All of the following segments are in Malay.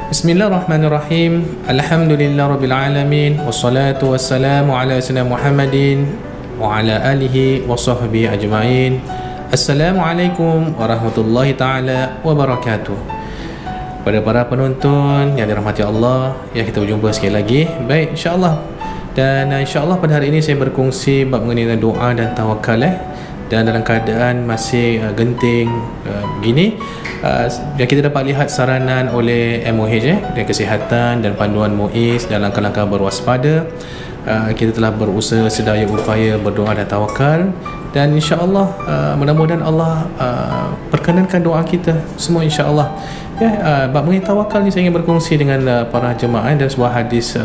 Bismillahirrahmanirrahim. Alhamdulillahirabbilalamin wassalatu wassalamu ala sayyidina Muhammadin wa ala alihi wa sahbihi ajma'in. Assalamualaikum warahmatullahi taala wabarakatuh. Pada para penonton yang dirahmati Allah, ya, kita berjumpa sekali lagi. Baik, insya-Allah. Dan insya-Allah pada hari ini saya berkongsi bab mengenai doa dan tawakal, dan dalam keadaan masih genting begini, yang kita dapat lihat saranan oleh MOH dan kesihatan dan panduan MUIS dan langkah-langkah berwaspada. Kita telah berusaha sedaya upaya berdoa dan tawakal, dan insya-Allah mudah-mudahan Allah perkenankan doa kita semua, insya-Allah. Bab mengenai tawakal ni saya ingin berkongsi dengan para jemaah dan sebuah hadis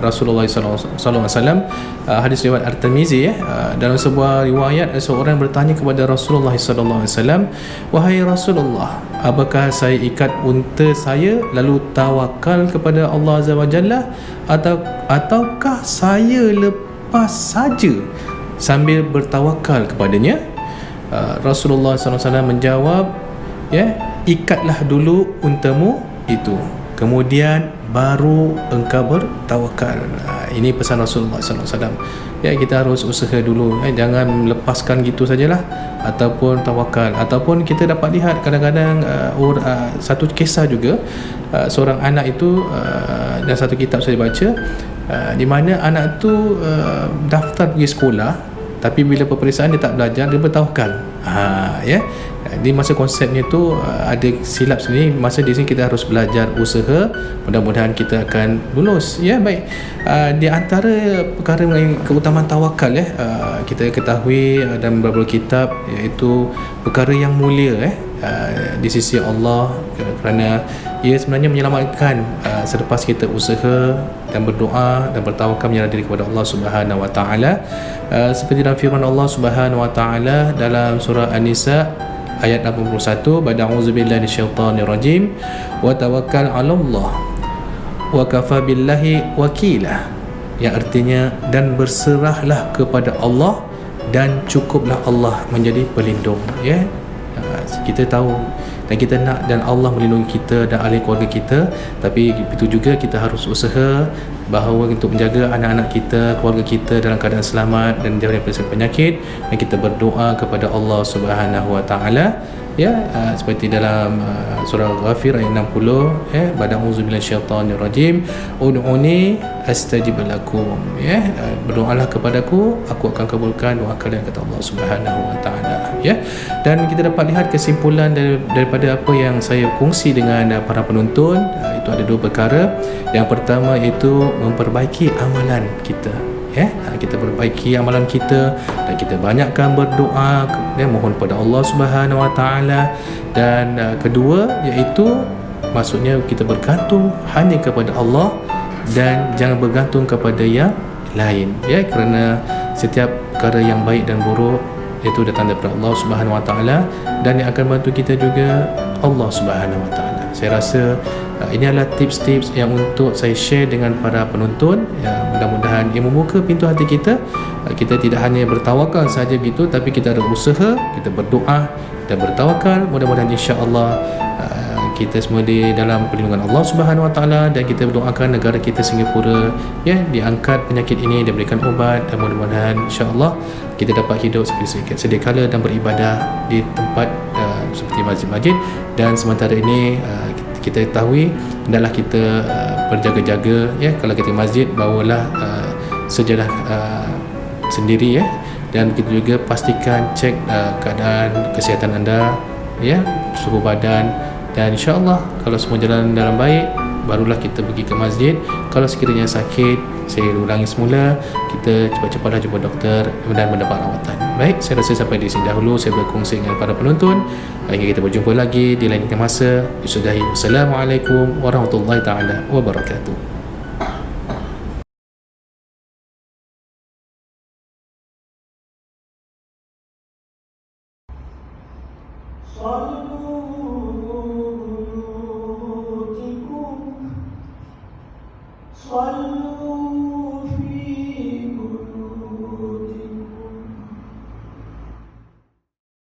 Rasulullah SAW, hadis riwayat At-Tirmizi. Dalam sebuah riwayat, seorang bertanya kepada Rasulullah SAW, "Wahai Rasulullah, apakah saya ikat unta saya lalu tawakal kepada Allah Azza wa Jalla, ataukah saya lepas saja sambil bertawakal kepadanya?" Rasulullah SAW menjawab, ikatlah dulu untamu itu, kemudian baru engkau bertawakal. Ini pesan Rasulullah SAW. Kita harus usaha dulu, jangan lepaskan gitu sajalah, ataupun tawakal. Ataupun kita dapat lihat kadang-kadang satu kisah juga, seorang anak itu, dan satu kitab saya baca, di mana anak tu daftar pergi sekolah, tapi bila peperiksaan dia tak belajar, dia bertawakal. Di masa konsepnya tu ada silap sendiri. Masa di sini kita harus belajar, usaha, mudah-mudahan kita akan lulus. Baik. Di antara perkara mengenai keutamaan tawakal, kita ketahui dalam beberapa kitab, iaitu perkara yang mulia di sisi Allah, kerana ia sebenarnya menyelamatkan selepas kita usaha dan berdoa dan bertawakal menyerah diri kepada Allah Subhanahu wa taala. Seperti dalam firman Allah Subhanahu wa taala dalam surah An-Nisa ayat 81, "Ba'da a'udzubillahi minasyaitonir rajim wa tawakkal 'alallah wa kafa billahi wakila." Yang artinya, dan berserahlah kepada Allah dan cukuplah Allah menjadi pelindung. Kita tahu dan kita nak dan Allah melindungi kita dan ahli keluarga kita, tapi itu juga kita harus usaha bahawa untuk menjaga anak-anak kita, keluarga kita dalam keadaan selamat dan jauh daripada penyakit, dan kita berdoa kepada Allah Subhanahu wa taala, seperti dalam surah Ghafir ayat 60, "Ba'da a'udzubillahi minasyaitonir rajim ud'uni astajib lakum." Berdoalah kepadaku, aku akan kabulkan doa kalian, kata Allah Subhanahu wa taala. Dan kita dapat lihat kesimpulan daripada apa yang saya kongsi dengan para penonton, itu ada dua perkara. Yang pertama itu memperbaiki amalan kita. Kita perbaiki amalan kita dan kita banyakkan berdoa, mohon pada Allah Subhanahu wa taala. Dan kedua iaitu maksudnya kita bergantung hanya kepada Allah dan jangan bergantung kepada yang lain, kerana setiap perkara yang baik dan buruk itu datang daripada Allah Subhanahu wa taala, dan yang akan bantu kita juga Allah Subhanahu wa taala. Saya rasa ini adalah tips-tips yang untuk saya share dengan para penonton. Mudah-mudahan ia membuka pintu hati kita. Kita tidak hanya bertawakal saja begitu, tapi kita ada usaha, kita berdoa dan bertawakal. Mudah-mudahan insya-Allah kita semua di dalam perlindungan Allah Subhanahu wa taala, dan kita berdoakan negara kita Singapura diangkat penyakit ini, diberikan ubat, dan mudah-mudahan insya-Allah kita dapat hidup sedia kala dan beribadah di tempat seperti masjid-masjid. Dan sementara ini kita ketahui hendaklah kita berjaga-jaga, kalau kita masjid bawalah sejadah sendiri, dan kita juga pastikan cek keadaan kesihatan anda, suhu badan, dan insya-Allah kalau semua jalan dalam baik, barulah kita pergi ke masjid. Kalau sekiranya sakit, saya ulangi semula, kita cepat-cepatlah jumpa doktor dan mendapat rawatan. Baik, saya rasa sampai di sini dahulu saya berkongsi dengan para penonton. Hingga kita berjumpa lagi di lain masa. Disudahi. Wassalamualaikum warahmatullahi taala wabarakatuh. صلوا